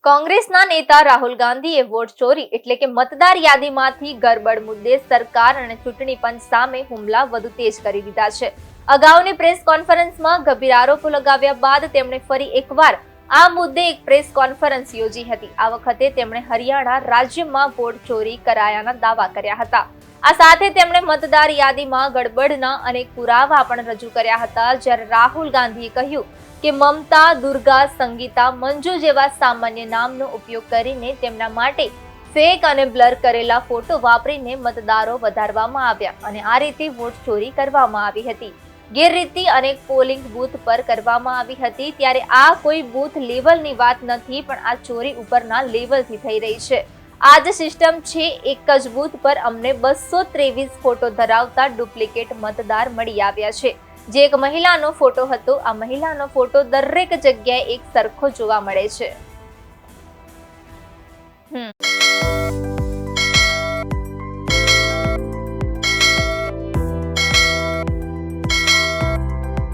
કોંગ્રેસના નેતા રાહુલ ગાંધીએ વોટ ચોરી એટલે કે મતદાર યાદીમાંથી ગરબડ મુદ્દે સરકાર અને ચૂંટણી પંચ સામે હુમલા વધુ તેજ કરી દીધા છે. અગાઉની પ્રેસ કોન્ફરન્સમાં ગંભીર આરોપો લગાવ્યા બાદ તેમણે ફરી એકવાર આ મુદ્દે એક પ્રેસ કોન્ફરન્સ યોજી હતી. આ વખતે તેમણે હરિયાણા રાજ્યમાં વોટ ચોરી કરાયાના દાવા કર્યા હતા. આ સાથે તેમણે મતદાર યાદીમાં ગડબડના અનેક પુરાવા પણ રજૂ કર્યા હતા. જ્યારે રાહુલ ગાંધીએ કહ્યું કે મમતા, દુર્ગા, સંગીતા, મંજુ જેવા સામાન્ય નામનો ઉપયોગ કરીને તેમના માટે ફેક અને બ્લર કરેલા ફોટો વાપરીને મતદારો વધારવામાં આવ્યા અને આ રીતે વોટ ચોરી કરવામાં આવી હતી. ગેરરીતિ અનેક પોલિંગ બૂથ પર કરવામાં આવી હતી. ત્યારે આ કોઈ બૂથ લેવલની વાત નથી, પણ આ ચોરી ઉપરના લેવલથી થઈ રહી છે. આ જ સિસ્ટમ છે. એક જ બૂથ પર અમને 223 ફોટો ધરાવતા ડુપ્લિકેટ મતદાર મળી આવ્યા છે. જે એક મહિલાનો ફોટો હતો. આ મહિલાનો ફોટો દરેક જગ્યાએ એક સરખો જોવા મળે છે.